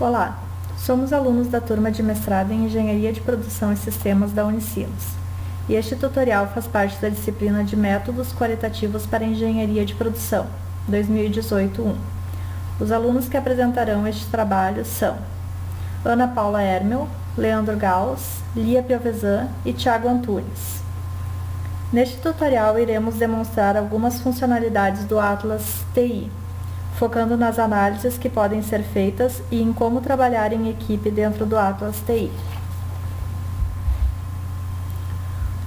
Olá, somos alunos da turma de mestrado em Engenharia de Produção e Sistemas da Unicinos, e este tutorial faz parte da disciplina de Métodos Qualitativos para Engenharia de Produção, 2018-1. Os alunos que apresentarão este trabalho são Ana Paula Hermel, Leandro Gauss, Lia Piovesan e Thiago Antunes. Neste tutorial iremos demonstrar algumas funcionalidades do Atlas TI, focando nas análises que podem ser feitas e em como trabalhar em equipe dentro do Atlas TI.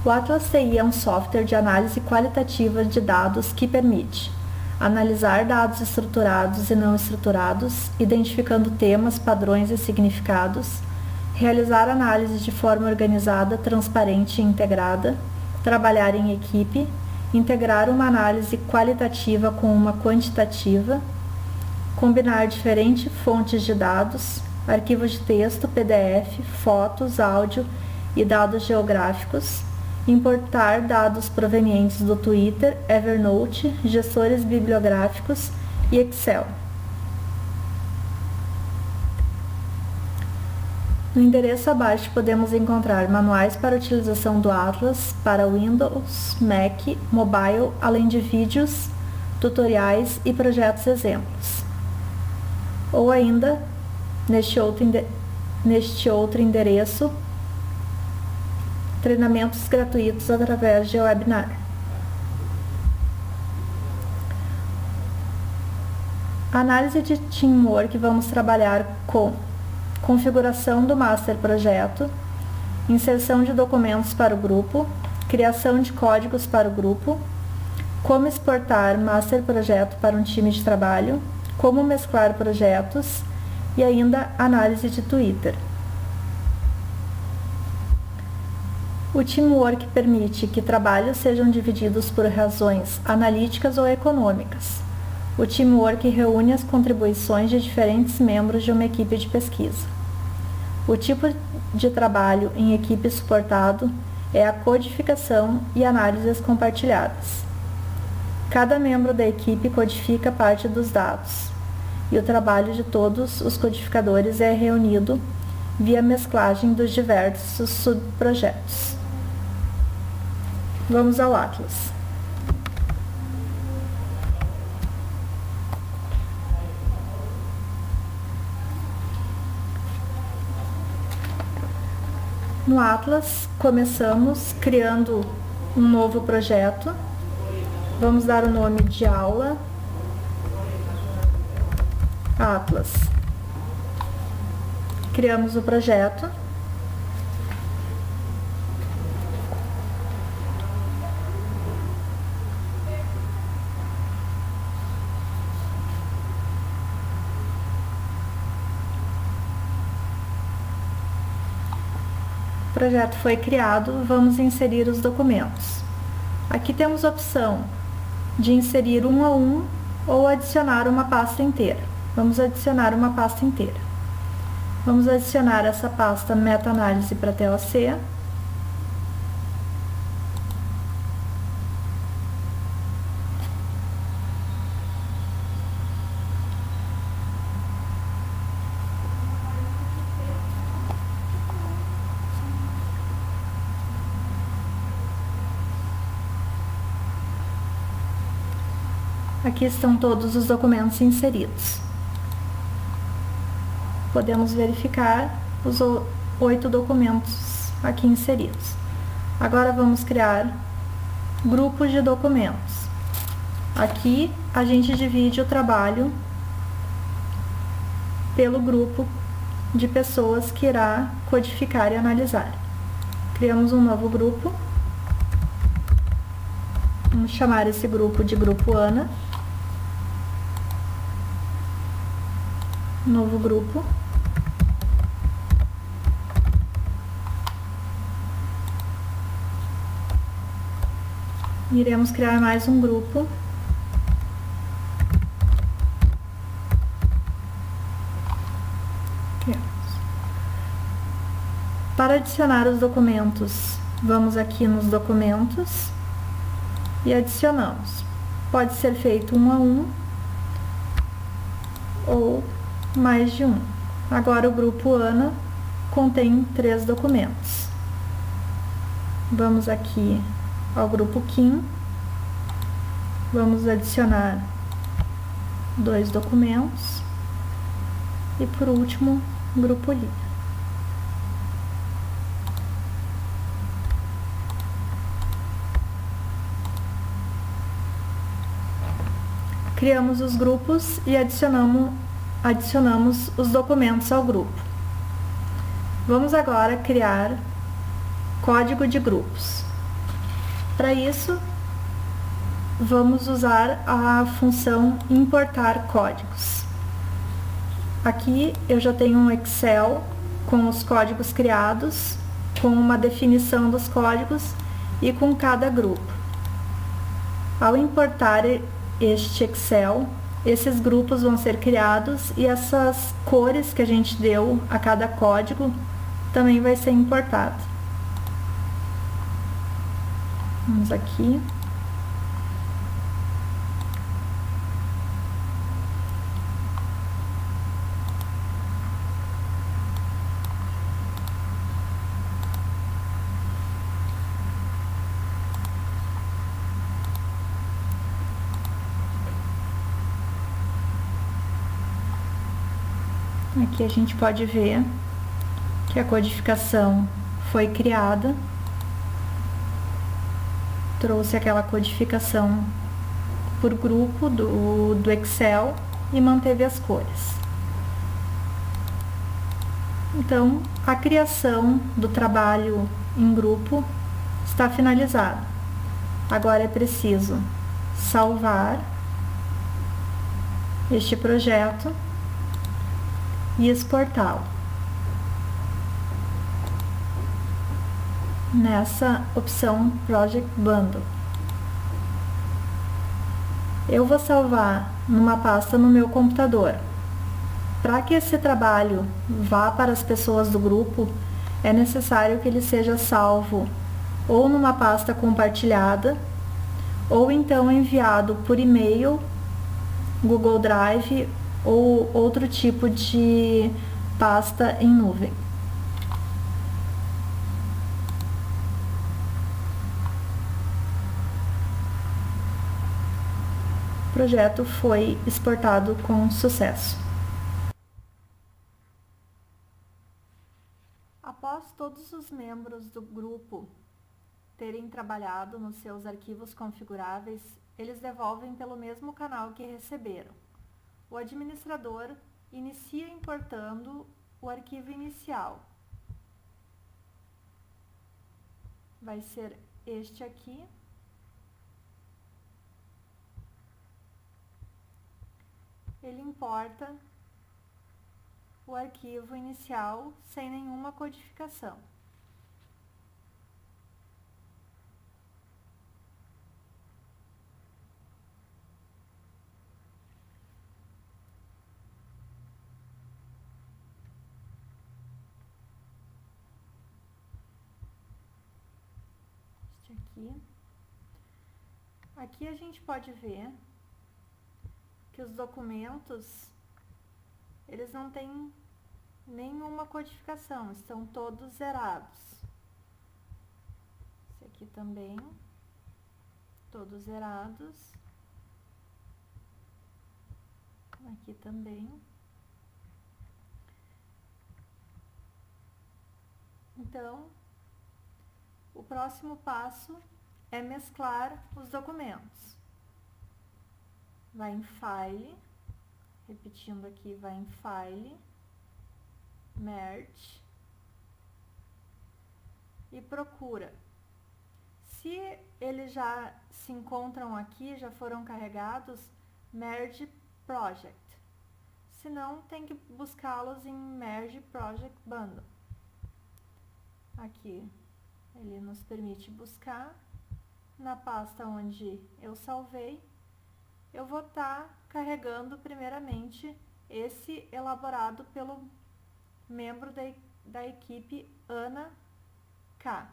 O Atlas TI é um software de análise qualitativa de dados que permite analisar dados estruturados e não estruturados, identificando temas, padrões e significados, realizar análises de forma organizada, transparente e integrada, trabalhar em equipe, integrar uma análise qualitativa com uma quantitativa, combinar diferentes fontes de dados, arquivos de texto, PDF, fotos, áudio e dados geográficos, importar dados provenientes do Twitter, Evernote, gestores bibliográficos e Excel. No endereço abaixo podemos encontrar manuais para utilização do Atlas para Windows, Mac, Mobile, além de vídeos, tutoriais e projetos exemplos. Ou ainda, neste outro endereço, treinamentos gratuitos através de webinar. A análise de Teamwork vamos trabalhar com configuração do Master Projeto, inserção de documentos para o grupo, criação de códigos para o grupo, como exportar Master Projeto para um time de trabalho, como mesclar projetos e ainda análise de Twitter. O Teamwork permite que trabalhos sejam divididos por razões analíticas ou econômicas. O Teamwork reúne as contribuições de diferentes membros de uma equipe de pesquisa. O tipo de trabalho em equipe suportado é a codificação e análises compartilhadas. Cada membro da equipe codifica parte dos dados, e o trabalho de todos os codificadores é reunido via mesclagem dos diversos subprojetos. Vamos ao Atlas. No Atlas, começamos criando um novo projeto. Vamos dar o nome de aula Atlas. Criamos o projeto. O projeto foi criado, vamos inserir os documentos. Aqui temos a opção de inserir um a um ou adicionar uma pasta inteira. Vamos adicionar uma pasta inteira. Vamos adicionar essa pasta meta-análise para TOC. Aqui estão todos os documentos inseridos. Podemos verificar os 8 documentos aqui inseridos. Agora vamos criar grupos de documentos. Aqui a gente divide o trabalho pelo grupo de pessoas que irá codificar e analisar. Criamos um novo grupo. Vamos chamar esse grupo de Grupo Ana. Novo grupo. Iremos criar mais um grupo. Para adicionar os documentos, vamos aqui nos documentos e adicionamos. Pode ser feito um a um ou mais de um. Agora o grupo Ana contém 3 documentos. Vamos aqui ao grupo Kim, vamos adicionar 2 documentos e por último grupo Lia. Criamos os grupos e adicionamos os documentos ao grupo. Vamos agora criar código de grupos. Para isso, vamos usar a função importar códigos. Aqui eu já tenho um Excel com os códigos criados, com uma definição dos códigos e com cada grupo. Ao importar este Excel, esses grupos vão ser criados e essas cores que a gente deu a cada código também vai ser importado. Vamos aqui. Aqui a gente pode ver que a codificação foi criada, trouxe aquela codificação por grupo do Excel e manteve as cores. Então, a criação do trabalho em grupo está finalizada. Agora é preciso salvar este projeto e exportá-lo. Nessa opção Project Bundle. Eu vou salvar numa pasta no meu computador. Para que esse trabalho vá para as pessoas do grupo, é necessário que ele seja salvo ou numa pasta compartilhada, ou então enviado por e-mail, Google Drive ou outro tipo de pasta em nuvem. O projeto foi exportado com sucesso. Após todos os membros do grupo terem trabalhado nos seus arquivos configuráveis, eles devolvem pelo mesmo canal que receberam. O administrador inicia importando o arquivo inicial. Vai ser este aqui. Ele importa o arquivo inicial sem nenhuma codificação. Aqui a gente pode ver que os documentos, eles não têm nenhuma codificação, estão todos zerados. Esse aqui também, todos zerados. Aqui também. Então, o próximo passo é mesclar os documentos. Vai em File, repetindo aqui, vai em File, Merge, e procura. Se eles já se encontram aqui, já foram carregados, Merge Project. Se não, tem que buscá-los em Merge Project Bundle. Aqui, ele nos permite buscar. Na pasta onde eu salvei, eu vou estar carregando primeiramente esse elaborado pelo membro da equipe Ana K.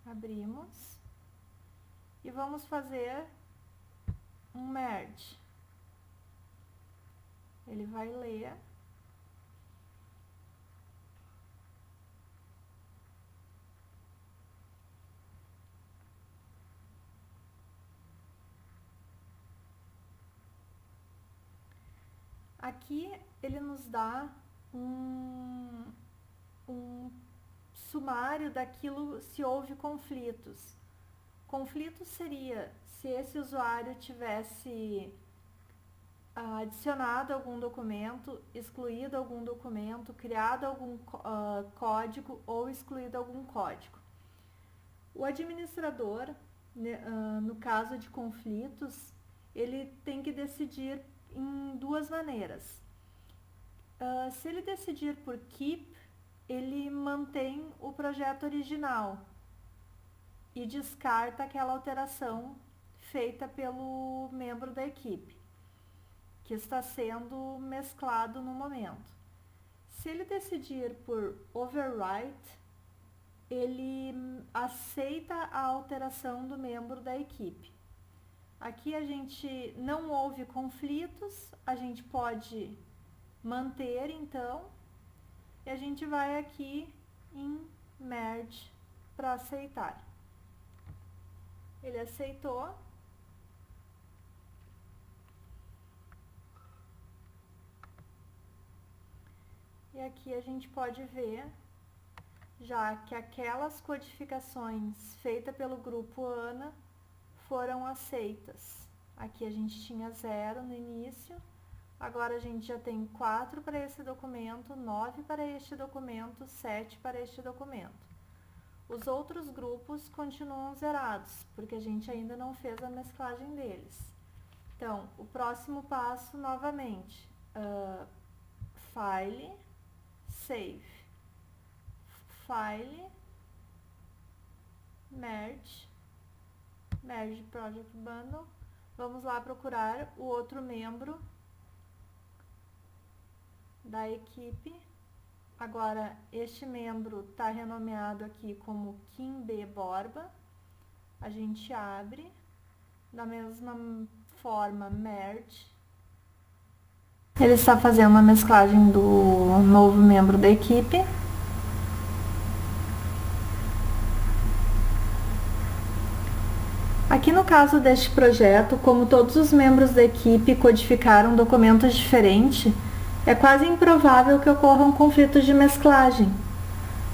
Abrimos e vamos fazer um merge. Ele vai ler. Aqui ele nos dá um sumário daquilo se houve conflitos. Conflitos seria se esse usuário tivesse adicionado algum documento, excluído algum documento, criado algum código ou excluído algum código. O administrador, no caso de conflitos, ele tem que decidir em duas maneiras. Se ele decidir por keep, ele mantém o projeto original e descarta aquela alteração feita pelo membro da equipe, que está sendo mesclado no momento. Se ele decidir por overwrite, ele aceita a alteração do membro da equipe. Aqui a gente não houve conflitos, a gente pode manter então, e a gente vai aqui em merge para aceitar. Ele aceitou. E aqui a gente pode ver já que aquelas codificações feitas pelo grupo Ana foram aceitas. Aqui a gente tinha 0 no início, agora a gente já tem 4 para esse documento, 9 para este documento, 7 para este documento. Os outros grupos continuam zerados, porque a gente ainda não fez a mesclagem deles. Então, o próximo passo, novamente, File, Save, File, Merge Project Bundle. Vamos lá procurar o outro membro da equipe. Agora, este membro está renomeado aqui como Kim B. Borba. A gente abre, da mesma forma, Merge. Ele está fazendo a mesclagem do novo membro da equipe. Aqui no caso deste projeto, como todos os membros da equipe codificaram documentos diferentes, é quase improvável que ocorram conflitos de mesclagem.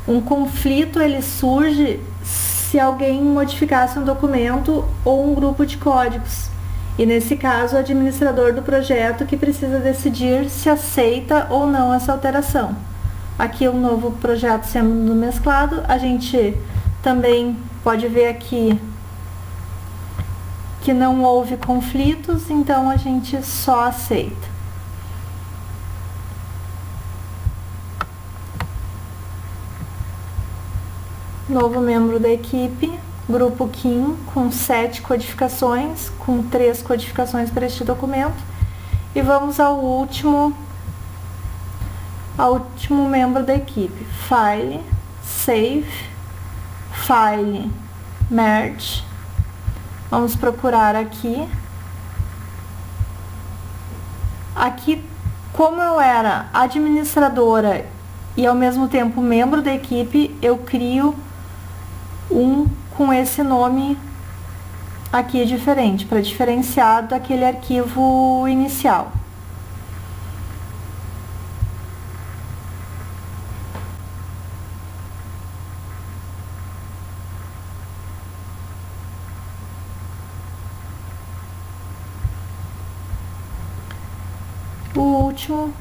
Um conflito ele surge se alguém modificasse um documento ou um grupo de códigos. E nesse caso, o administrador do projeto que precisa decidir se aceita ou não essa alteração. Aqui o novo projeto sendo mesclado, a gente também pode ver aqui que não houve conflitos, então a gente só aceita. Novo membro da equipe, grupo Kim, com 7 codificações, com 3 codificações para este documento. E vamos ao último membro da equipe, File, Save, File, Merge. Vamos procurar aqui. Aqui, como eu era administradora e ao mesmo tempo membro da equipe, eu crio um com esse nome aqui diferente, para diferenciar daquele arquivo inicial. O último,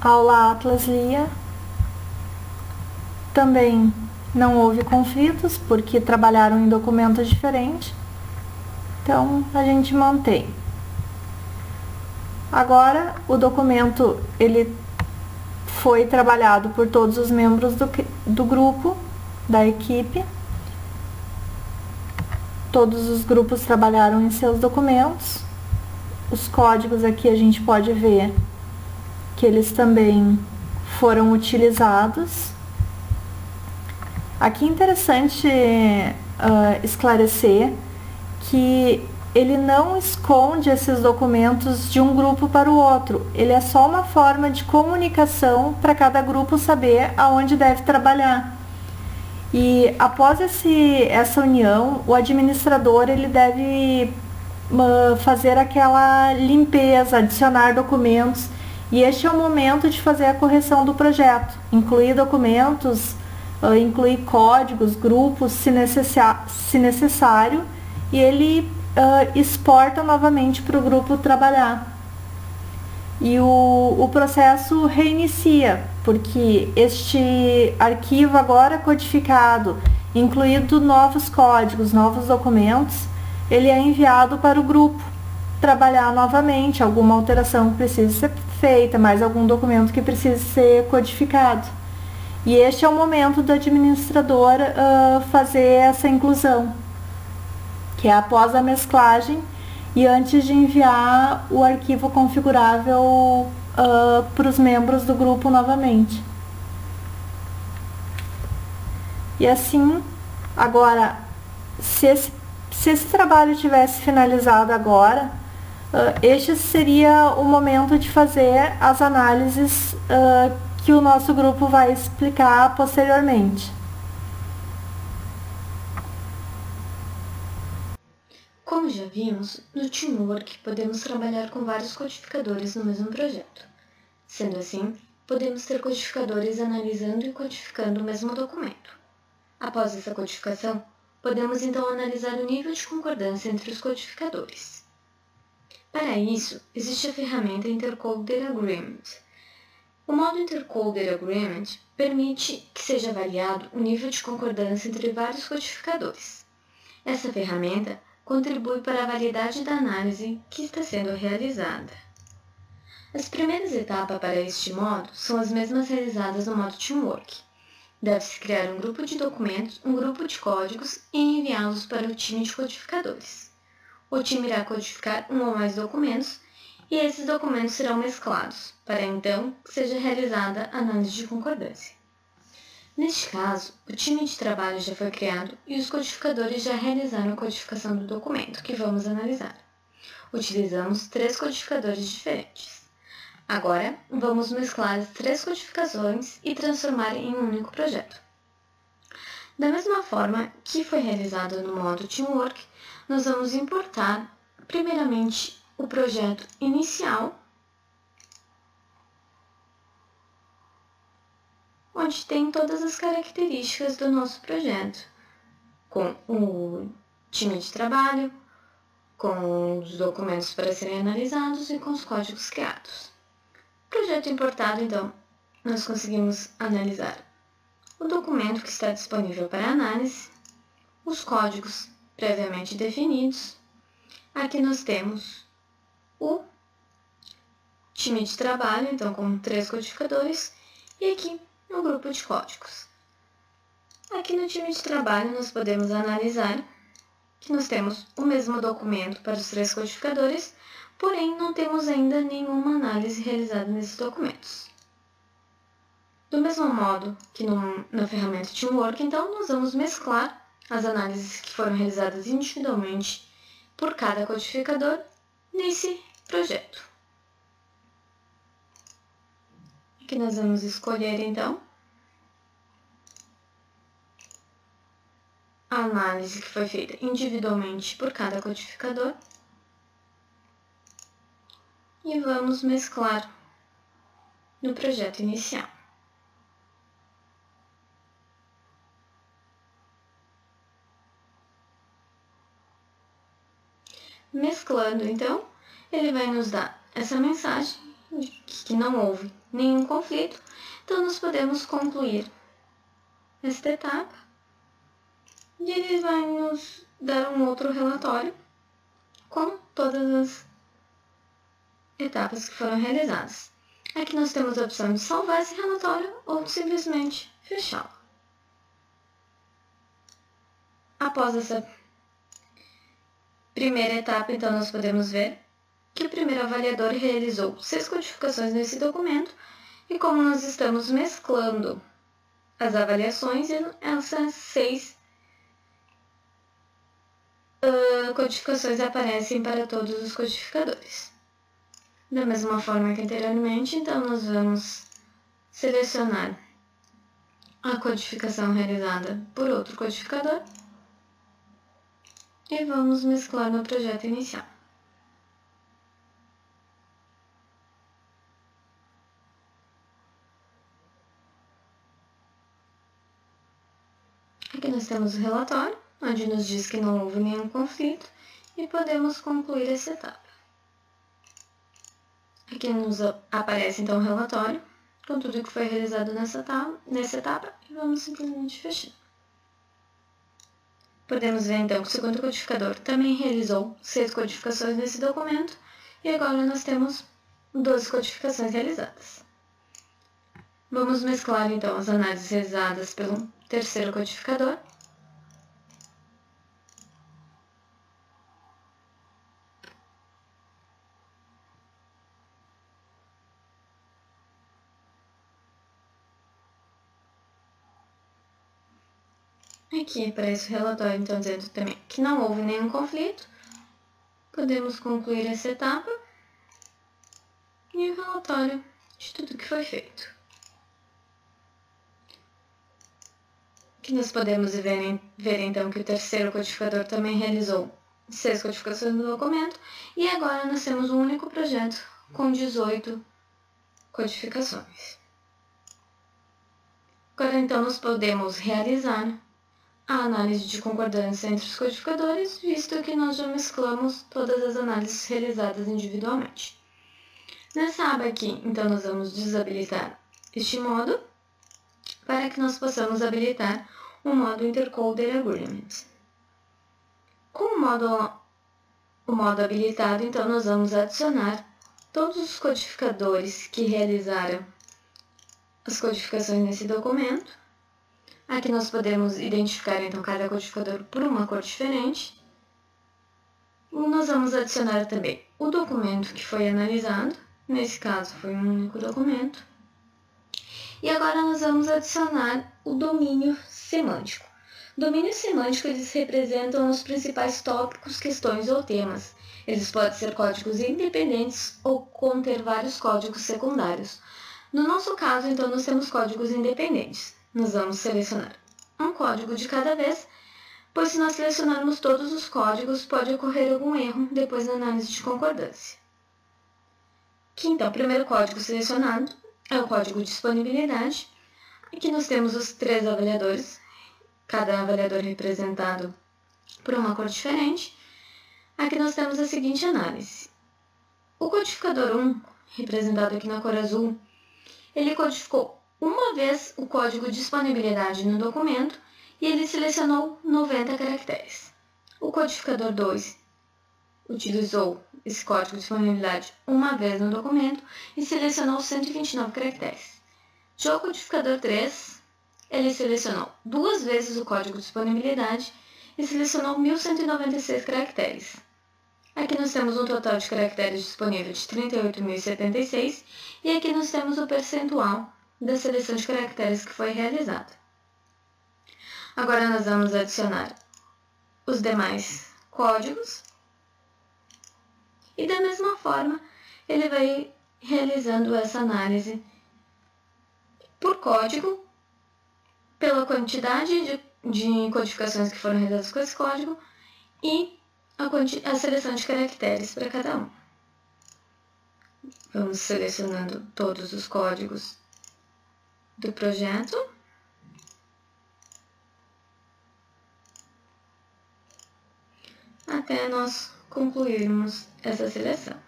aula Atlas Lia, também não houve conflitos, porque trabalharam em documentos diferentes, então a gente mantém. Agora, o documento ele foi trabalhado por todos os membros do grupo, da equipe. Todos os grupos trabalharam em seus documentos. Os códigos aqui a gente pode ver que eles também foram utilizados. Aqui é interessante esclarecer que ele não esconde esses documentos de um grupo para o outro. Ele é só uma forma de comunicação para cada grupo saber aonde deve trabalhar. E após essa união, o administrador ele deve fazer aquela limpeza, adicionar documentos, e este é o momento de fazer a correção do projeto, incluir documentos, incluir códigos, grupos, se necessário, e ele exporta novamente para o grupo trabalhar. E o processo reinicia, porque este arquivo agora codificado, incluído novos códigos, novos documentos, ele é enviado para o grupo trabalhar novamente, alguma alteração que precise ser feita, mais algum documento que precise ser codificado. E este é o momento do administrador fazer essa inclusão, que é após a mesclagem e antes de enviar o arquivo configurável para os membros do grupo novamente. E assim, agora, se esse trabalho tivesse finalizado agora, este seria o momento de fazer as análises que o nosso grupo vai explicar posteriormente. Como já vimos, no Teamwork podemos trabalhar com vários codificadores no mesmo projeto. Sendo assim, podemos ter codificadores analisando e codificando o mesmo documento. Após essa codificação, podemos então analisar o nível de concordância entre os codificadores. Para isso, existe a ferramenta Intercoder Agreement. O modo Intercoder Agreement permite que seja avaliado o nível de concordância entre vários codificadores. Essa ferramenta contribui para a validade da análise que está sendo realizada. As primeiras etapas para este modo são as mesmas realizadas no modo Teamwork. Deve-se criar um grupo de documentos, um grupo de códigos e enviá-los para o time de codificadores. O time irá codificar um ou mais documentos e esses documentos serão mesclados, para então que seja realizada a análise de concordância. Neste caso, o time de trabalho já foi criado e os codificadores já realizaram a codificação do documento que vamos analisar. Utilizamos 3 codificadores diferentes. Agora, vamos mesclar as 3 codificações e transformar em um único projeto. Da mesma forma que foi realizado no modo Teamwork, nós vamos importar, primeiramente, o projeto inicial, onde tem todas as características do nosso projeto, com o time de trabalho, com os documentos para serem analisados e com os códigos criados. Projeto importado, então, nós conseguimos analisar o documento que está disponível para análise, os códigos previamente definidos. Aqui nós temos o time de trabalho, então com 3 codificadores, e aqui um grupo de códigos. Aqui no time de trabalho nós podemos analisar que nós temos o mesmo documento para os 3 codificadores, porém não temos ainda nenhuma análise realizada nesses documentos. Do mesmo modo que na ferramenta Teamwork, então, nós vamos mesclar as análises que foram realizadas individualmente por cada codificador nesse projeto. Aqui nós vamos escolher, então, a análise que foi feita individualmente por cada codificador e vamos mesclar no projeto inicial. Mesclando, então, ele vai nos dar essa mensagem de que não houve nenhum conflito, então nós podemos concluir esta etapa e ele vai nos dar um outro relatório com todas as etapas que foram realizadas. Aqui nós temos a opção de salvar esse relatório ou de simplesmente fechá-lo. Após essa primeira etapa, então, nós podemos ver que o primeiro avaliador realizou 6 codificações nesse documento e como nós estamos mesclando as avaliações, essas 6 codificações aparecem para todos os codificadores. Da mesma forma que anteriormente, então nós vamos selecionar a codificação realizada por outro codificador e vamos mesclar no projeto inicial. Aqui nós temos o relatório, onde nos diz que não houve nenhum conflito e podemos concluir essa etapa. Aqui nos aparece então o relatório com tudo que foi realizado nessa etapa e vamos simplesmente fechar. Podemos ver então que o segundo codificador também realizou 6 codificações nesse documento e agora nós temos 12 codificações realizadas. Vamos mesclar então as análises realizadas pelo terceiro codificador. Aqui para esse relatório, então, dizendo também que não houve nenhum conflito, podemos concluir essa etapa e o relatório de tudo que foi feito. Aqui nós podemos ver então que o terceiro codificador também realizou 6 codificações no documento e agora nós temos um único projeto com 18 codificações. Agora então nós podemos realizar a análise de concordância entre os codificadores, visto que nós já mesclamos todas as análises realizadas individualmente. Nessa aba aqui, então, nós vamos desabilitar este modo para que nós possamos habilitar o modo Intercoder Agreement. Com o modo habilitado, então, nós vamos adicionar todos os codificadores que realizaram as codificações nesse documento. Aqui nós podemos identificar então cada codificador por uma cor diferente. Nós vamos adicionar também o documento que foi analisado, nesse caso foi um único documento. E agora nós vamos adicionar o domínio semântico. Domínio semântico, eles representam os principais tópicos, questões ou temas. Eles podem ser códigos independentes ou conter vários códigos secundários. No nosso caso, então, nós temos códigos independentes. Nós vamos selecionar um código de cada vez, pois se nós selecionarmos todos os códigos, pode ocorrer algum erro depois na análise de concordância. Aqui, então, o primeiro código selecionado é o código de disponibilidade. Aqui nós temos os 3 avaliadores, cada avaliador representado por uma cor diferente. Aqui nós temos a seguinte análise. O codificador 1, representado aqui na cor azul, ele codificou uma vez o código de disponibilidade no documento e ele selecionou 90 caracteres. O codificador 2 utilizou esse código de disponibilidade uma vez no documento e selecionou 129 caracteres. Já o codificador 3, ele selecionou 2 vezes o código de disponibilidade e selecionou 1196 caracteres. Aqui nós temos um total de caracteres disponíveis de 38.076 e aqui nós temos o percentual da seleção de caracteres que foi realizada. Agora nós vamos adicionar os demais códigos e da mesma forma ele vai realizando essa análise por código, pela quantidade de codificações que foram realizadas com esse código e a seleção de caracteres para cada um. Vamos selecionando todos os códigos do projeto. Até nós concluirmos essa seleção.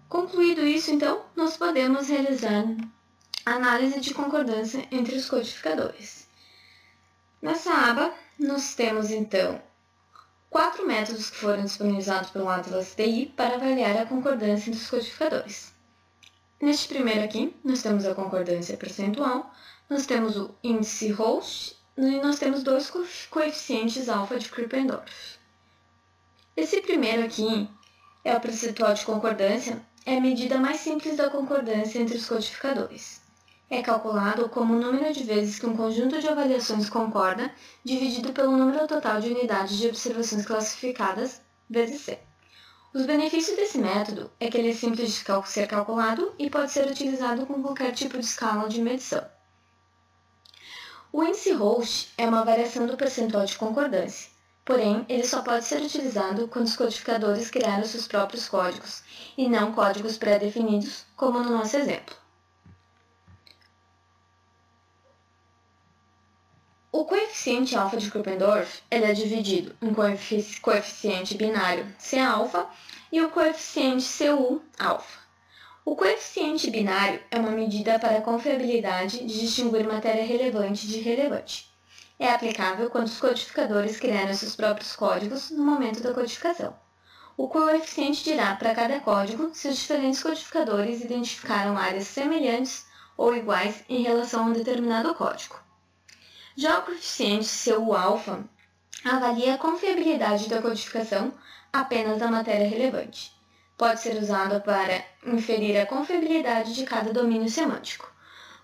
Concluído isso, então, nós podemos realizar a análise de concordância entre os codificadores. Nessa aba, nós temos, então, 4 métodos que foram disponibilizados pelo Atlas TI para avaliar a concordância entre os codificadores. Neste primeiro aqui, nós temos a concordância percentual, nós temos o índice Host e nós temos 2 coeficientes alfa de Krippendorff. Esse primeiro aqui é o percentual de concordância, é a medida mais simples da concordância entre os codificadores. É calculado como o número de vezes que um conjunto de avaliações concorda, dividido pelo número total de unidades de observações classificadas, vezes C. Os benefícios desse método é que ele é simples de ser calculado e pode ser utilizado com qualquer tipo de escala de medição. O índice Roche é uma variação do percentual de concordância, porém, ele só pode ser utilizado quando os codificadores criaram seus próprios códigos, e não códigos pré-definidos, como no nosso exemplo. O coeficiente alfa de Krippendorff ele é dividido em coeficiente binário C-alfa e o coeficiente Cu-alfa. O coeficiente binário é uma medida para a confiabilidade de distinguir matéria relevante de irrelevante. É aplicável quando os codificadores criaram seus próprios códigos no momento da codificação. O coeficiente dirá para cada código se os diferentes codificadores identificaram áreas semelhantes ou iguais em relação a um determinado código. Já o coeficiente Cu-alfa avalia a confiabilidade da codificação apenas da matéria relevante. Pode ser usado para inferir a confiabilidade de cada domínio semântico.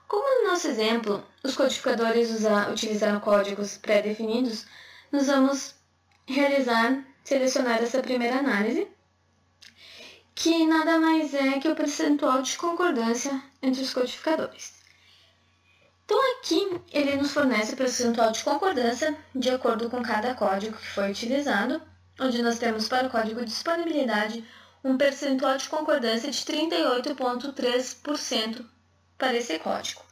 Como no nosso exemplo, os codificadores utilizaram códigos pré-definidos, nós vamos selecionar essa primeira análise, que nada mais é que o percentual de concordância entre os codificadores. Então aqui ele nos fornece o percentual de concordância de acordo com cada código que foi utilizado, onde nós temos para o código de disponibilidade um percentual de concordância de 38,3% para esse código.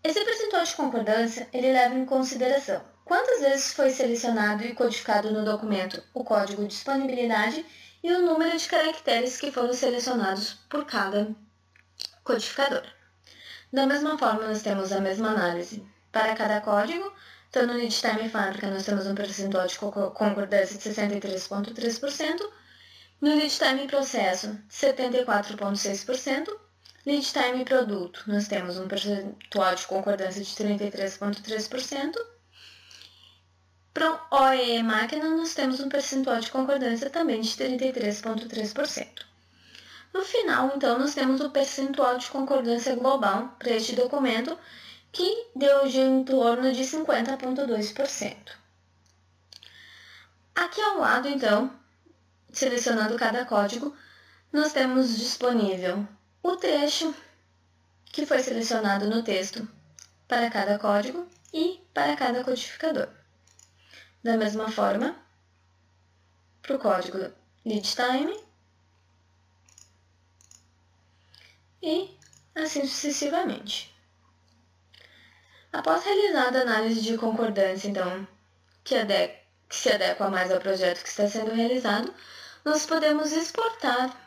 Esse percentual de concordância ele leva em consideração quantas vezes foi selecionado e codificado no documento o código de disponibilidade e o número de caracteres que foram selecionados por cada codificador. Da mesma forma, nós temos a mesma análise para cada código. Então, no lead time fábrica, nós temos um percentual de concordância de 63,3%. No lead time processo, 74,6%. Lead time produto, nós temos um percentual de concordância de 33,3%. Para o OE máquina, nós temos um percentual de concordância também de 33,3%. No final, então, nós temos o percentual de concordância global para este documento, que deu em torno de 50,2%. Aqui ao lado, então, selecionando cada código, nós temos disponível o trecho que foi selecionado no texto para cada código e para cada codificador. Da mesma forma, para o código lead time, e assim sucessivamente. Após realizada a análise de concordância, então, que se adequa mais ao projeto que está sendo realizado, nós podemos exportar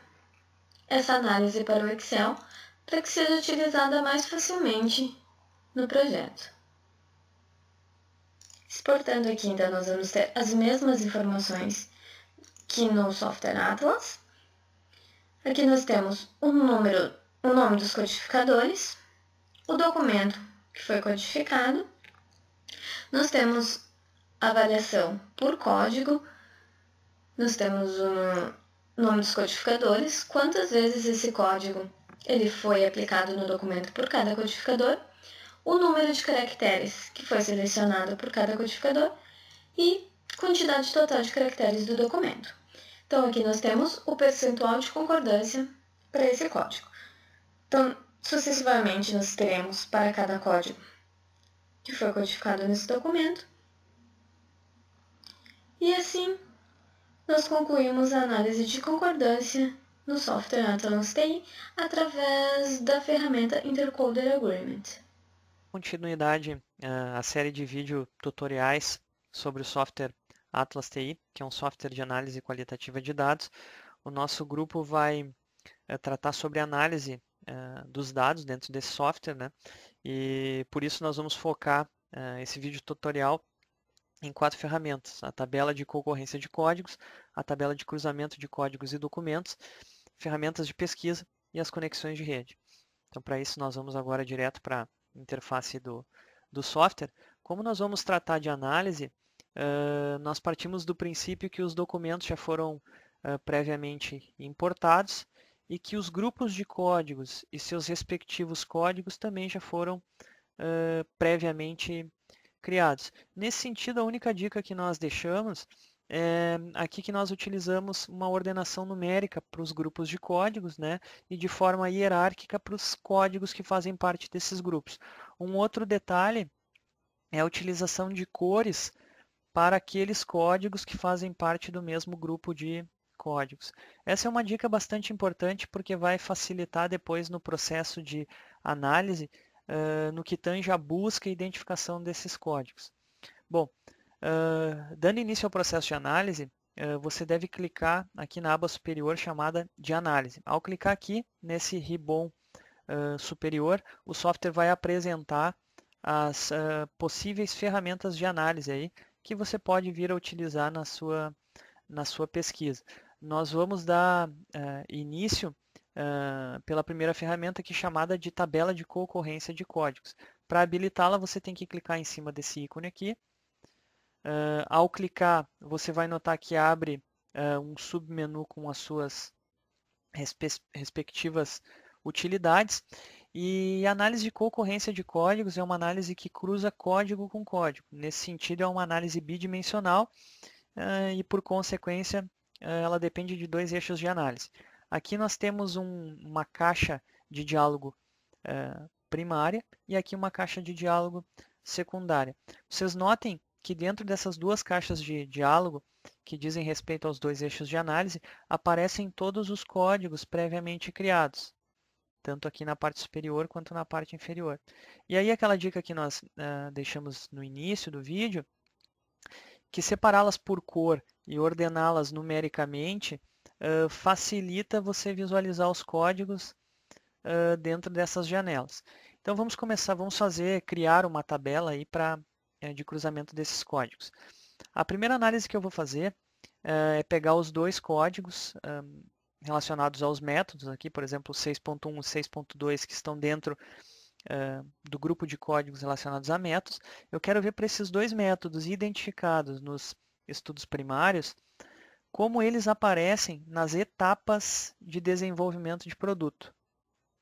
essa análise para o Excel para que seja utilizada mais facilmente no projeto. Exportando aqui, então, nós vamos ter as mesmas informações que no software Atlas. Aqui nós temos o nome dos codificadores, o documento que foi codificado, nós temos a avaliação por código, nós temos o nome dos codificadores, quantas vezes esse código ele foi aplicado no documento por cada codificador, o número de caracteres que foi selecionado por cada codificador e quantidade total de caracteres do documento. Então, aqui nós temos o percentual de concordância para esse código. Então, sucessivamente, nós teremos para cada código que foi codificado nesse documento. E assim, nós concluímos a análise de concordância no software Atlas TI através da ferramenta Intercoder Agreement. Continuidade a série de vídeo tutoriais sobre o software Atlas TI, que é um software de análise qualitativa de dados. O nosso grupo vai tratar sobre a análise dos dados dentro desse software, né? E por isso nós vamos focar esse vídeo tutorial em 4 ferramentas: a tabela de concorrência de códigos, a tabela de cruzamento de códigos e documentos, ferramentas de pesquisa e as conexões de rede. Então, para isso, nós vamos agora direto para a interface do software. Como nós vamos tratar de análise, nós partimos do princípio que os documentos já foram previamente importados e que os grupos de códigos e seus respectivos códigos também já foram previamente criados. Nesse sentido, a única dica que nós deixamos é aqui que nós utilizamos uma ordenação numérica para os grupos de códigos, né, e de forma hierárquica para os códigos que fazem parte desses grupos. Um outro detalhe é a utilização de cores para aqueles códigos que fazem parte do mesmo grupo de códigos. Essa é uma dica bastante importante porque vai facilitar depois no processo de análise no que tange a busca e identificação desses códigos. Bom, dando início ao processo de análise, você deve clicar aqui na aba superior chamada de análise. Ao clicar aqui nesse ribbon superior, o software vai apresentar as possíveis ferramentas de análise aí, que você pode vir a utilizar na sua pesquisa. Nós vamos dar início pela primeira ferramenta aqui chamada de tabela de concorrência de códigos. Para habilitá-la, você tem que clicar em cima desse ícone aqui. Ao clicar, você vai notar que abre um submenu com as suas respectivas utilidades. E análise de concorrência de códigos é uma análise que cruza código com código. Nesse sentido, é uma análise bidimensional e, por consequência, ela depende de dois eixos de análise. Aqui nós temos uma caixa de diálogo primária e aqui uma caixa de diálogo secundária. Vocês notem que dentro dessas duas caixas de diálogo, que dizem respeito aos dois eixos de análise, aparecem todos os códigos previamente criados, tanto aqui na parte superior quanto na parte inferior. E aí aquela dica que nós deixamos no início do vídeo, que separá-las por cor e ordená-las numericamente facilita você visualizar os códigos dentro dessas janelas. Então vamos criar uma tabela aí de cruzamento desses códigos. A primeira análise que eu vou fazer é pegar os dois códigos relacionados aos métodos, aqui por exemplo 6.1 e 6.2 que estão dentro do grupo de códigos relacionados a métodos. Eu quero ver para esses dois métodos identificados nos estudos primários, como eles aparecem nas etapas de desenvolvimento de produto.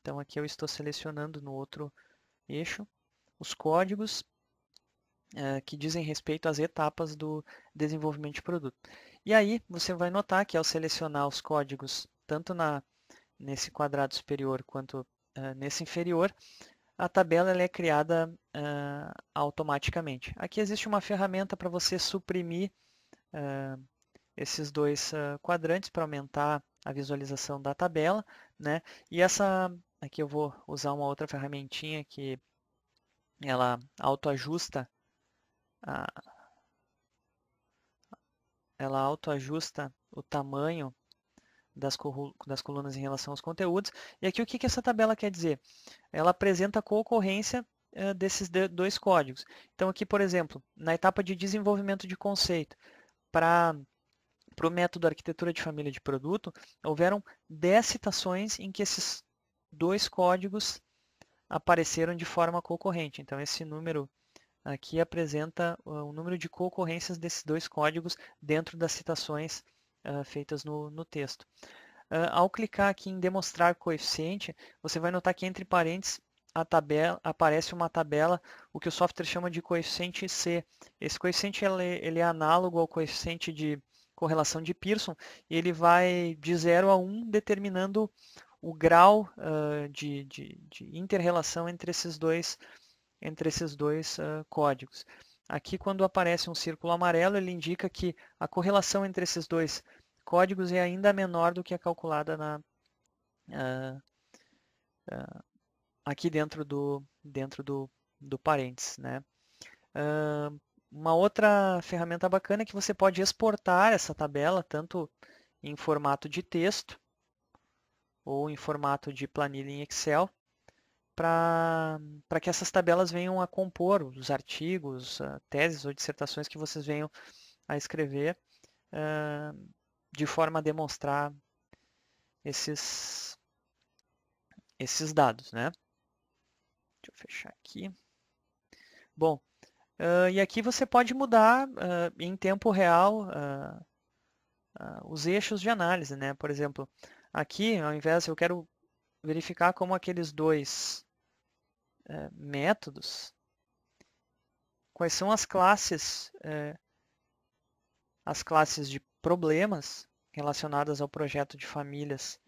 Então aqui eu estou selecionando no outro eixo os códigos que dizem respeito às etapas do desenvolvimento de produto. E aí você vai notar que ao selecionar os códigos, tanto nesse quadrado superior quanto nesse inferior, a tabela ela é criada automaticamente. Aqui existe uma ferramenta para você suprimir esses dois quadrantes para aumentar a visualização da tabela, né? E aqui eu vou usar uma outra ferramentinha que ela autoajusta o tamanho das colunas em relação aos conteúdos. E aqui o que essa tabela quer dizer? Ela apresenta a concorrência desses dois códigos. Então aqui, por exemplo, na etapa de desenvolvimento de conceito, para o método arquitetura de família de produto, houveram 10 citações em que esses dois códigos apareceram de forma concorrente. Então esse número aqui apresenta o número de concorrências desses dois códigos dentro das citações feitas no texto. Ao clicar aqui em demonstrar coeficiente, você vai notar que entre parênteses aparece uma tabela, o que o software chama de coeficiente C. Esse coeficiente ele é análogo ao coeficiente de correlação de Pearson, e ele vai de 0 a 1, determinando o grau de inter-relação entre esses dois códigos. Aqui, quando aparece um círculo amarelo, ele indica que a correlação entre esses dois códigos é ainda menor do que a calculada aqui dentro do parênteses, né? Uma outra ferramenta bacana é que você pode exportar essa tabela tanto em formato de texto ou em formato de planilha em Excel, para que essas tabelas venham a compor os artigos, teses ou dissertações que vocês venham a escrever de forma a demonstrar esses dados, né? Deixa eu fechar aqui. Bom, e aqui você pode mudar em tempo real os eixos de análise, né? Por exemplo, Aqui, ao invés, eu quero verificar como aqueles dois métodos, quais são as classes de problemas relacionadas ao projeto de famílias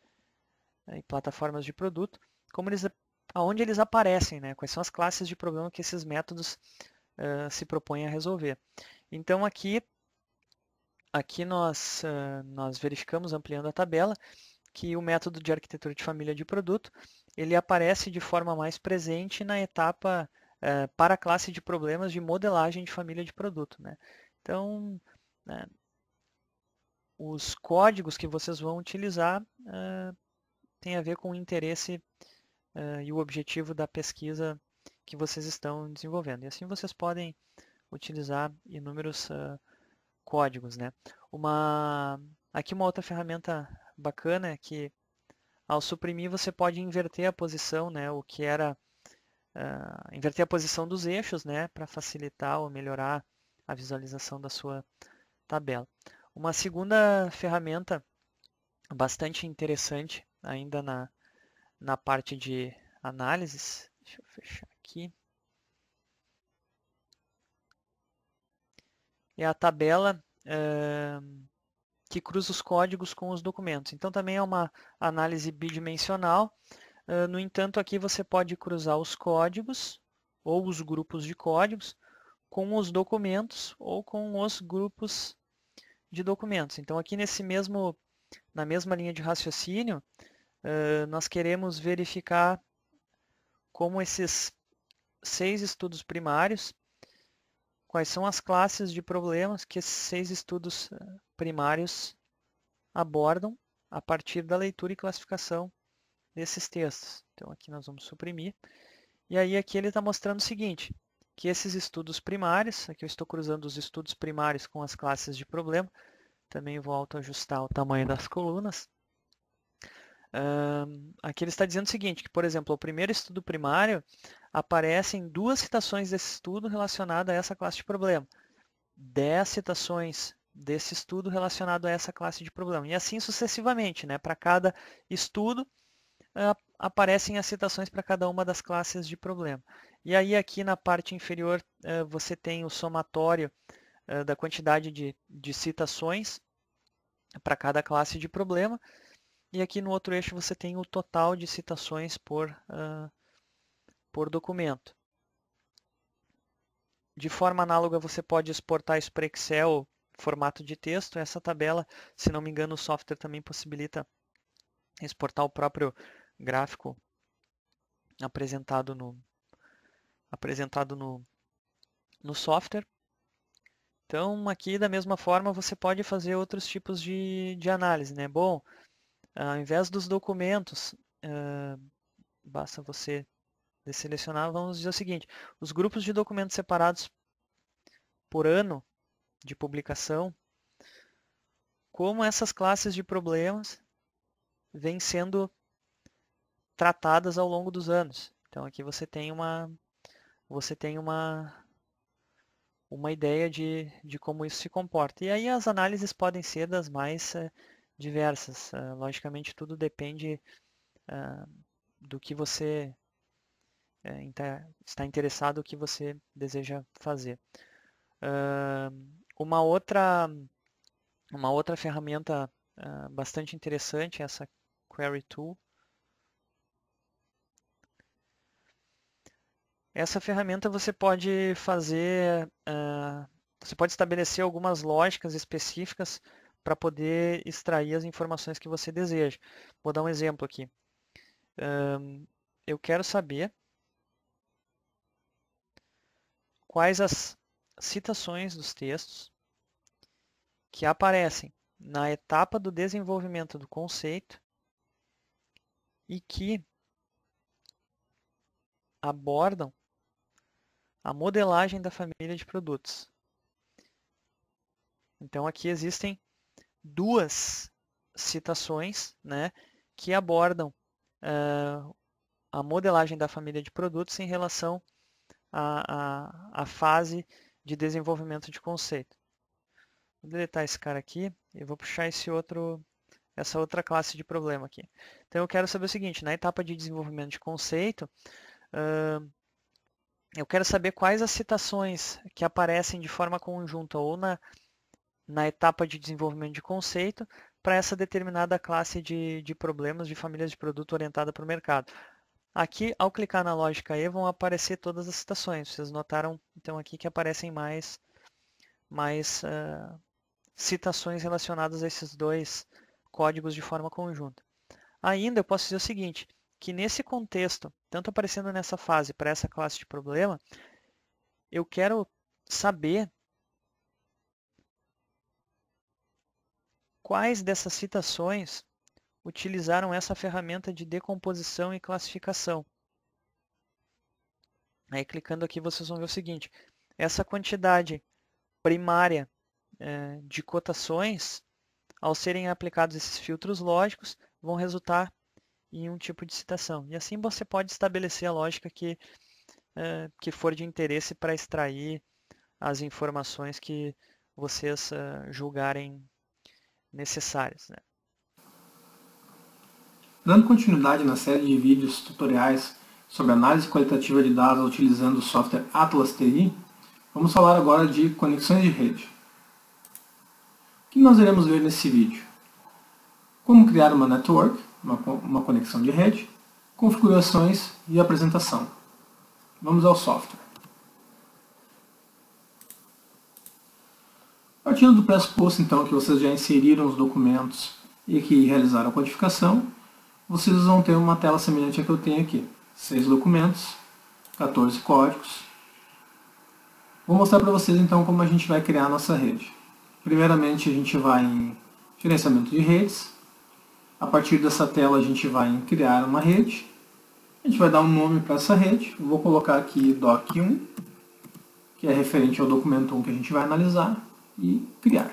e plataformas de produto, aonde eles aparecem, né? Quais são as classes de problema que esses métodos se propõem a resolver. Então aqui nós verificamos, ampliando a tabela, que o método de arquitetura de família de produto, ele aparece de forma mais presente na etapa para a classe de problemas de modelagem de família de produto, né? Então, os códigos que vocês vão utilizar tem a ver com o interesse e o objetivo da pesquisa que vocês estão desenvolvendo. E assim vocês podem utilizar inúmeros códigos, né? Aqui uma outra ferramenta bacana é que ao suprimir você pode inverter a posição, né? O que era inverter a posição dos eixos, né? Para facilitar ou melhorar a visualização da sua tabela. Uma segunda ferramenta bastante interessante ainda na parte de análises, deixa eu fechar aqui, é a tabela que cruza os códigos com os documentos. Então também é uma análise bidimensional. No entanto, aqui você pode cruzar os códigos ou os grupos de códigos com os documentos ou com os grupos de documentos. Então aqui na mesma linha de raciocínio, nós queremos verificar como esses 6 estudos primários, quais são as classes de problemas que esses 6 estudos primários abordam a partir da leitura e classificação desses textos. Então aqui nós vamos suprimir. E aí aqui ele está mostrando o seguinte, que esses estudos primários, aqui eu estou cruzando os estudos primários com as classes de problema, também vou autoajustar o tamanho das colunas. Aqui ele está dizendo o seguinte, que por exemplo, o primeiro estudo primário aparecem 2 citações desse estudo relacionado a essa classe de problema, 10 citações desse estudo relacionado a essa classe de problema, e assim sucessivamente, né? Para cada estudo aparecem as citações para cada uma das classes de problema. E aí aqui na parte inferior você tem o somatório da quantidade de citações para cada classe de problema, e aqui no outro eixo você tem o total de citações por documento. De forma análoga você pode exportar isso para Excel, formato de texto. Essa tabela, se não me engano, o software também possibilita exportar o próprio gráfico apresentado no software. Então aqui da mesma forma você pode fazer outros tipos de análise, né? Bom, ao invés dos documentos, basta você selecionar, vamos dizer o seguinte, os grupos de documentos separados por ano de publicação, como essas classes de problemas vêm sendo tratadas ao longo dos anos. Então aqui você tem uma ideia de como isso se comporta. E aí as análises podem ser das mais diversas. Logicamente tudo depende do que você está interessado, o que você deseja fazer. Uma outra ferramenta bastante interessante é essa Query Tool. Essa ferramenta você pode você pode estabelecer algumas lógicas específicas para poder extrair as informações que você deseja. Vou dar um exemplo aqui. Eu quero saber quais as citações dos textos que aparecem na etapa do desenvolvimento do conceito e que abordam a modelagem da família de produtos. Então aqui existem 2 citações, né, que abordam a modelagem da família de produtos em relação à fase de desenvolvimento de conceito. Vou deletar esse cara aqui e vou puxar esse outro essa outra classe de problema aqui. Então eu quero saber o seguinte, na etapa de desenvolvimento de conceito, eu quero saber quais as citações que aparecem de forma conjunta ou na etapa de desenvolvimento de conceito para essa determinada classe de problemas de famílias de produto orientada para o mercado. Aqui, ao clicar na lógica E, vão aparecer todas as citações. Vocês notaram, então, aqui que aparecem mais citações relacionadas a esses dois códigos de forma conjunta. Ainda eu posso dizer o seguinte, que nesse contexto, tanto aparecendo nessa fase para essa classe de problema, eu quero saber quais dessas citações utilizaram essa ferramenta de decomposição e classificação. Aí clicando aqui vocês vão ver o seguinte, essa quantidade primária de cotações, ao serem aplicados esses filtros lógicos, vão resultar em um tipo de citação. E assim você pode estabelecer a lógica que for de interesse para extrair as informações que vocês julgarem necessárias, né? Dando continuidade na série de vídeos tutoriais sobre análise qualitativa de dados utilizando o software Atlas TI, vamos falar agora de conexões de rede. O que nós iremos ver nesse vídeo? Como criar uma network, uma conexão de rede, configurações e apresentação. Vamos ao software. Partindo do pressuposto então que vocês já inseriram os documentos e que realizaram a codificação, vocês vão ter uma tela semelhante à que eu tenho aqui. 6 documentos, 14 códigos. Vou mostrar para vocês então como a gente vai criar a nossa rede. Primeiramente a gente vai em gerenciamento de redes. A partir dessa tela a gente vai em criar uma rede. A gente vai dar um nome para essa rede. Eu vou colocar aqui doc1, que é referente ao documento 1 que a gente vai analisar, e criar.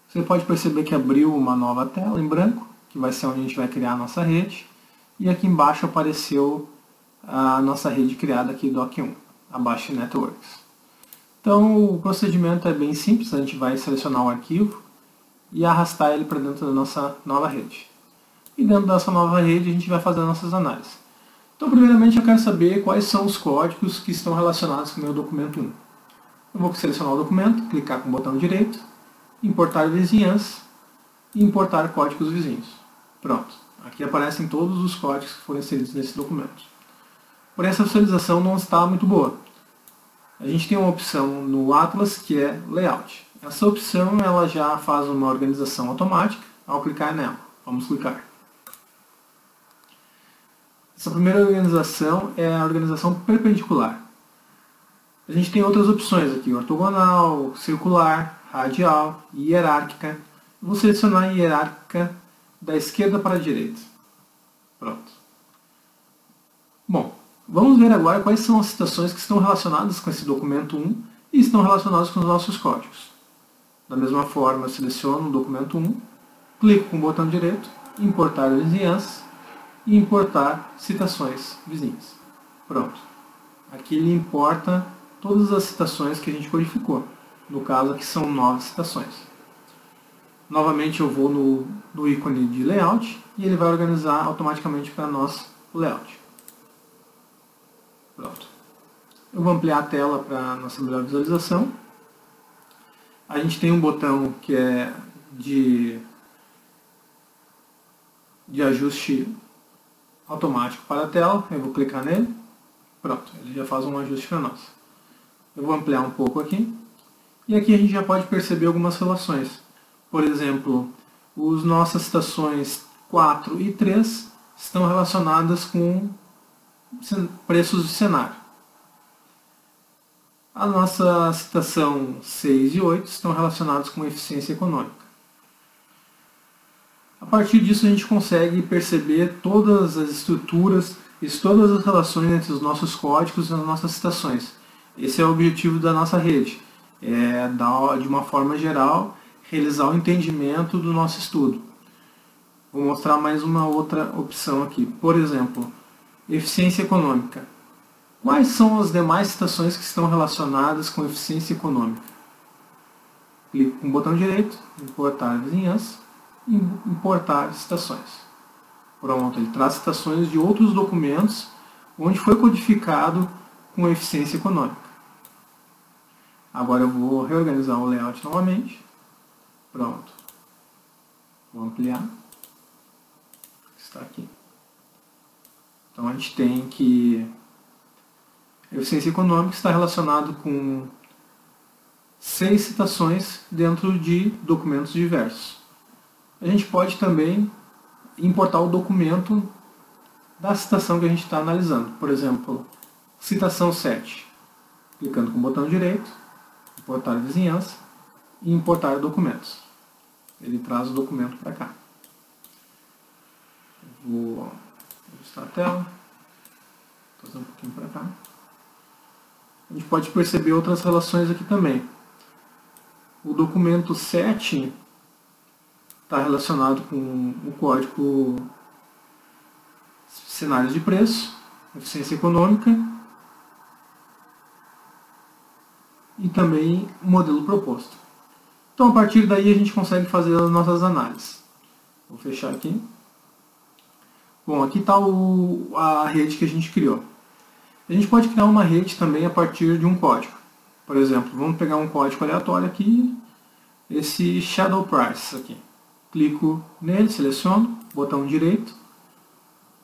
Você pode perceber que abriu uma nova tela em branco, que vai ser onde a gente vai criar a nossa rede. E aqui embaixo apareceu a nossa rede criada aqui, doc1, abaixo de networks. Então o procedimento é bem simples, a gente vai selecionar o arquivo e arrastar ele para dentro da nossa nova rede. E dentro dessa nova rede a gente vai fazer nossas análises. Então primeiramente eu quero saber quais são os códigos que estão relacionados com o meu documento 1. Eu vou selecionar o documento, clicar com o botão direito, importar vizinhança e importar códigos vizinhos. Pronto, aqui aparecem todos os códigos que foram inseridos nesse documento. Porém essa visualização não está muito boa. A gente tem uma opção no Atlas que é Layout. Essa opção ela já faz uma organização automática ao clicar nela. Vamos clicar. Essa primeira organização é a organização perpendicular. A gente tem outras opções aqui, ortogonal, circular, radial e hierárquica. Vou selecionar a hierárquica da esquerda para a direita. Pronto. Bom, vamos ver agora quais são as citações que estão relacionadas com esse documento 1 e estão relacionadas com os nossos códigos. Da mesma forma, eu seleciono o documento 1, clico com o botão direito, importar vizinhança e importar citações vizinhas. Pronto. Aqui ele importa todas as citações que a gente codificou. No caso aqui são 9 citações. Novamente eu vou no ícone de Layout e ele vai organizar automaticamente para nós o layout. Pronto. Eu vou ampliar a tela para nossa melhor visualização. A gente tem um botão que é de ajuste automático para a tela. Eu vou clicar nele. Pronto, ele já faz um ajuste para nós. Eu vou ampliar um pouco aqui. E aqui a gente já pode perceber algumas relações. Por exemplo, as nossas citações 4 e 3 estão relacionadas com preços de cenário. A nossa citação 6 e 8 estão relacionadas com eficiência econômica. A partir disso a gente consegue perceber todas as estruturas e todas as relações entre os nossos códigos e as nossas citações. Esse é o objetivo da nossa rede, de uma forma geral, realizar o entendimento do nosso estudo. Vou mostrar mais uma outra opção aqui. Por exemplo, eficiência econômica. Quais são as demais citações que estão relacionadas com eficiência econômica? Clico com o botão direito, importar vizinhança e importar citações. Pronto, ele traz citações de outros documentos onde foi codificado com eficiência econômica. Agora eu vou reorganizar o layout novamente. Pronto. Vou ampliar. Está aqui. Então a gente tem que eficiência econômica está relacionado com 6 citações dentro de documentos diversos. A gente pode também importar o documento da citação que a gente está analisando. Por exemplo, citação 7. Clicando com o botão direito, importar vizinhança e importar documentos. Ele traz o documento para cá. Vou ajustar a tela, trazer um pouquinho para cá. A gente pode perceber outras relações aqui também. O documento 7 está relacionado com o código cenários de preço, eficiência econômica e também o modelo proposto. Então a partir daí a gente consegue fazer as nossas análises. Vou fechar aqui. Bom, aqui está a rede que a gente criou. A gente pode criar uma rede também a partir de um código. Por exemplo, vamos pegar um código aleatório aqui, esse Shadow Price aqui. Clico nele, seleciono, botão direito,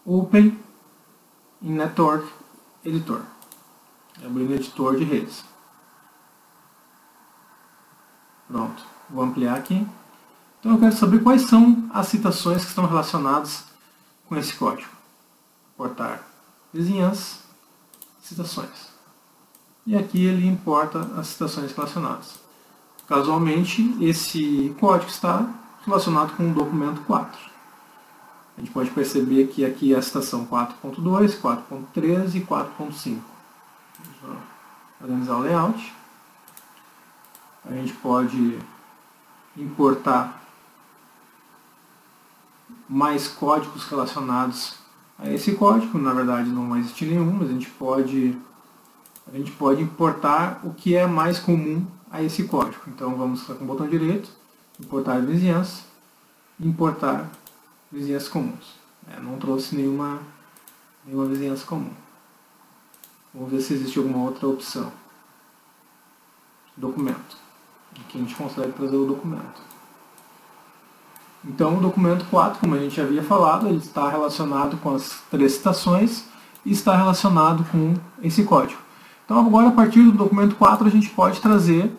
Open in Network Editor. Abrir o editor de redes. Pronto, vou ampliar aqui. Então eu quero saber quais são as citações que estão relacionadas com esse código. Importar vizinhança, citações. E aqui ele importa as citações relacionadas. Casualmente, esse código está relacionado com o documento 4. A gente pode perceber que aqui é a citação 4.2, 4.13 e 4.5. Vamos organizar o layout. A gente pode importar mais códigos relacionados a esse código. Na verdade não vai existir nenhum, mas a gente pode importar o que é mais comum a esse código. Então vamos com o botão direito, importar vizinhança, importar vizinhanças comuns. Não trouxe nenhuma vizinhança comum. Vamos ver se existe alguma outra opção. Documento. Aqui a gente consegue trazer o documento. Então o documento 4, como a gente havia falado, ele está relacionado com as 3 citações e está relacionado com esse código. Então agora a partir do documento 4 a gente pode trazer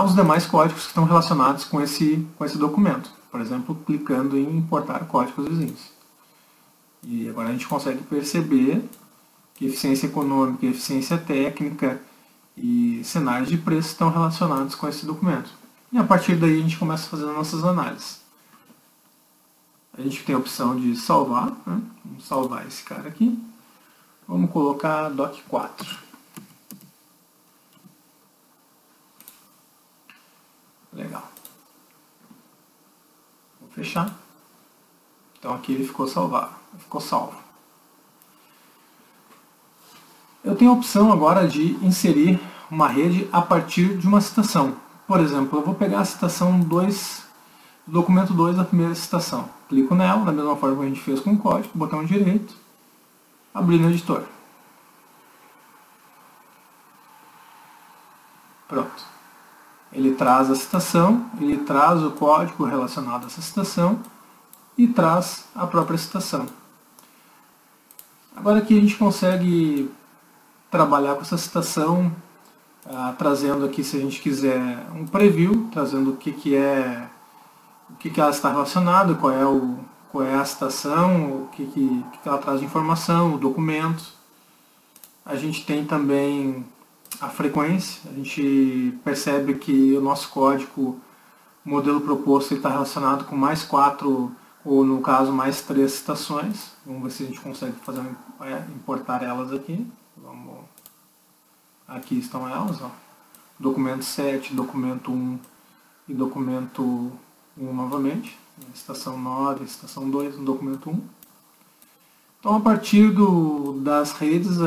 os demais códigos que estão relacionados com esse documento. Por exemplo, clicando em importar códigos vizinhos. E agora a gente consegue perceber que eficiência econômica, eficiência técnica e cenários de preço estão relacionados com esse documento. E a partir daí a gente começa a fazer as nossas análises. A gente tem a opção de salvar, né? Vamos salvar esse cara aqui. Vamos colocar doc 4. Legal. Vou fechar. Então aqui ele ficou salvo. Eu tenho a opção agora de inserir uma rede a partir de uma citação. Por exemplo, eu vou pegar a citação 2, documento 2 da primeira citação. Clico nela, da mesma forma que a gente fez com o código, botão direito, abrir no editor. Pronto. Ele traz a citação, ele traz o código relacionado a essa citação e traz a própria citação. Agora aqui a gente consegue trabalhar com essa citação, trazendo aqui, se a gente quiser, um preview, trazendo o que ela está relacionada, qual é a citação, o que ela traz de informação, o documento. A gente tem também a frequência, a gente percebe que o nosso código, o modelo proposto, está relacionado com mais 4, ou no caso mais 3 citações. Vamos ver se a gente consegue importar elas aqui. Aqui estão elas, ó. Documento 7, documento 1 e documento 1 novamente. Citação 9, citação 2 no documento 1. Então a partir das redes,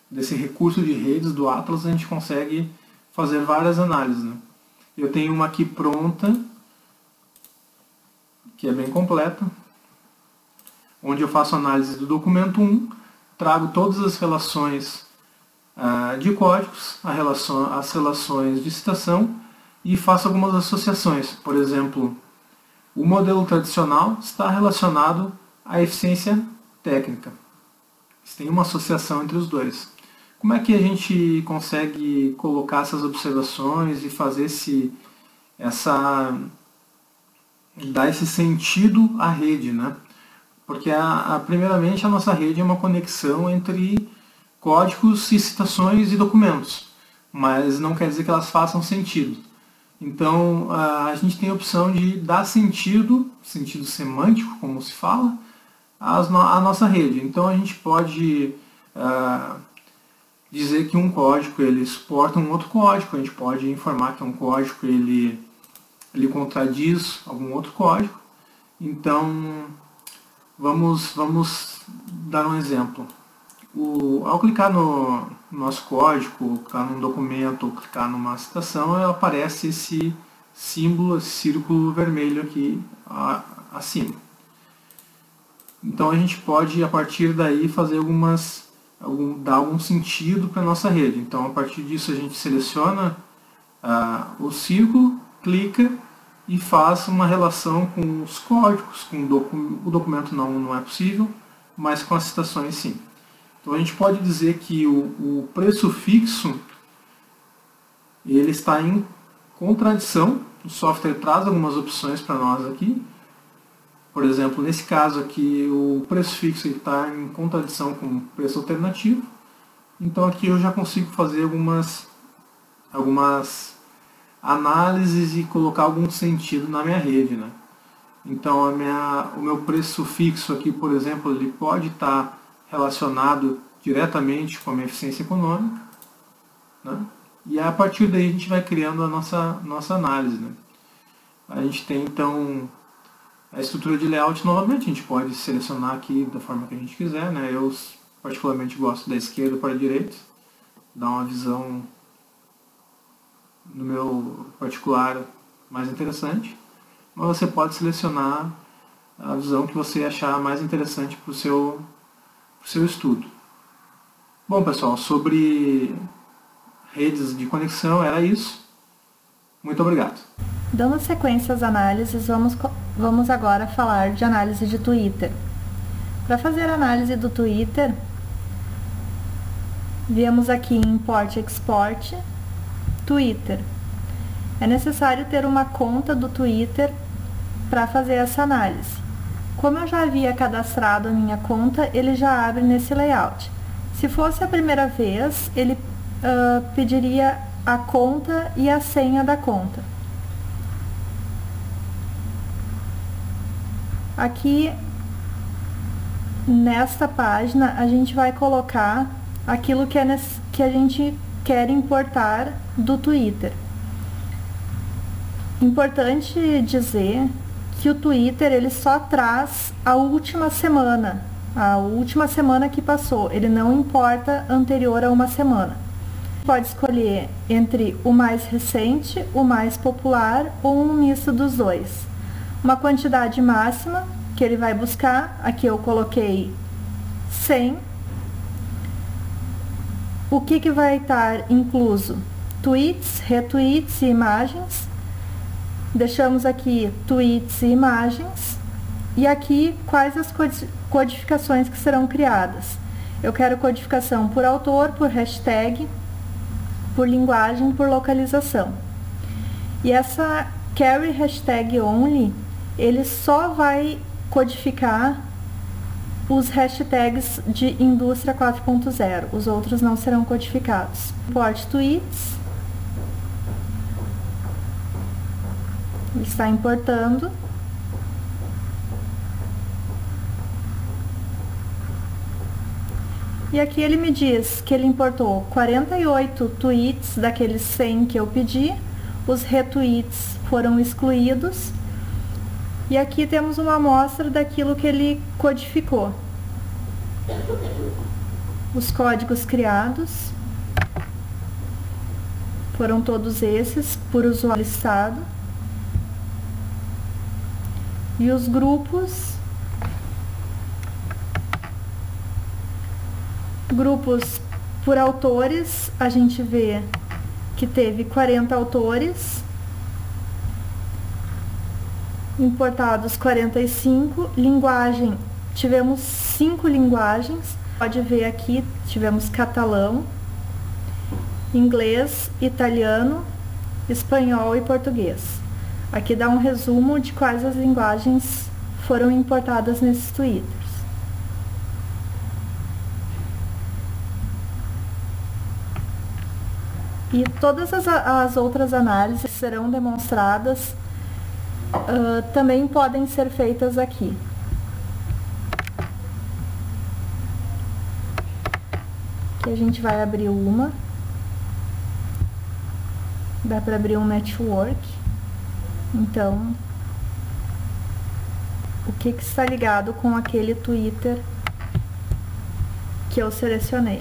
desse recurso de redes do Atlas, a gente consegue fazer várias análises, né? Eu tenho uma aqui pronta, que é bem completa, onde eu faço análise do documento 1, trago todas as relações de códigos, as relações de citação e faço algumas associações. Por exemplo, o modelo tradicional está relacionado à eficiência técnica. Tem uma associação entre os dois. Como é que a gente consegue colocar essas observações e fazer dar esse sentido à rede, né? Porque primeiramente a nossa rede é uma conexão entre códigos e citações e documentos, mas não quer dizer que elas façam sentido. Então a gente tem a opção de dar sentido semântico, como se fala, à nossa rede. Então a gente pode dizer que um código ele suporta um outro código, a gente pode informar que um código ele contradiz algum outro código. Então vamos dar um exemplo. Ao clicar no nosso código, clicar num documento, ou clicar numa citação, aparece esse símbolo, esse círculo vermelho aqui acima. Então a gente pode, a partir daí, fazer dar algum sentido para a nossa rede. Então a partir disso a gente seleciona o círculo, clica e faz uma relação com os códigos, o documento não é possível, mas com as citações sim. Então a gente pode dizer que o preço fixo ele está em contradição. O software traz algumas opções para nós aqui. Por exemplo, nesse caso aqui, o preço fixo está em contradição com o preço alternativo. Então aqui eu já consigo fazer algumas análises e colocar algum sentido na minha rede, né? Então o meu preço fixo aqui, por exemplo, ele pode estar relacionado diretamente com a minha eficiência econômica, né? E a partir daí a gente vai criando a nossa análise, né? A gente tem então a estrutura de layout novamente, a gente pode selecionar aqui da forma que a gente quiser, né? Eu particularmente gosto da esquerda para a direita, dá uma visão no meu particular mais interessante, mas você pode selecionar a visão que você achar mais interessante para o seu estudo. Bom pessoal, sobre redes de conexão era isso. Muito obrigado. Dando sequência às análises, vamos agora falar de análise de Twitter. Para fazer a análise do Twitter, viemos aqui em Import Export Twitter. É necessário ter uma conta do Twitter para fazer essa análise. Como eu já havia cadastrado a minha conta, ele já abre nesse layout. Se fosse a primeira vez, ele pediria a conta e a senha da conta. Aqui, nesta página, a gente vai colocar aquilo que a gente quer importar do Twitter. Importante dizer que o Twitter ele só traz a última semana que passou, ele não importa anterior a uma semana. Pode escolher entre o mais recente, o mais popular ou um misto dos dois. Uma quantidade máxima que ele vai buscar, aqui eu coloquei 100. O que vai estar incluso? Tweets, retweets e imagens. Deixamos aqui tweets e imagens. E aqui quais as codificações que serão criadas. Eu quero codificação por autor, por hashtag, por linguagem, por localização. E essa carry hashtag only, ele só vai codificar os hashtags de indústria 4.0. Os outros não serão codificados. Import tweets. Ele está importando. E aqui ele me diz que ele importou 48 tweets daqueles 100 que eu pedi. Os retweets foram excluídos. E aqui temos uma amostra daquilo que ele codificou. Os códigos criados. Foram todos esses por usuário listado. E os grupos por autores, a gente vê que teve 40 autores, importados 45, linguagem, tivemos 5 linguagens, pode ver aqui, tivemos catalão, inglês, italiano, espanhol e português. Aqui dá um resumo de quais as linguagens foram importadas nesses twitters. E todas as outras análises serão demonstradas, também podem ser feitas aqui. Aqui a gente vai abrir uma. Dá para abrir um network. Então, o que está ligado com aquele Twitter que eu selecionei?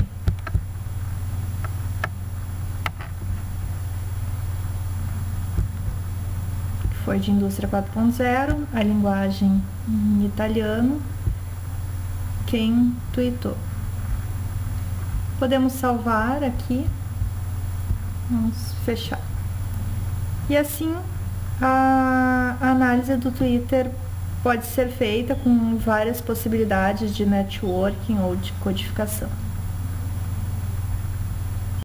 Foi de indústria 4.0, a linguagem em italiano, quem tweetou. Podemos salvar aqui, vamos fechar. E assim, a análise do Twitter pode ser feita com várias possibilidades de networking ou de codificação.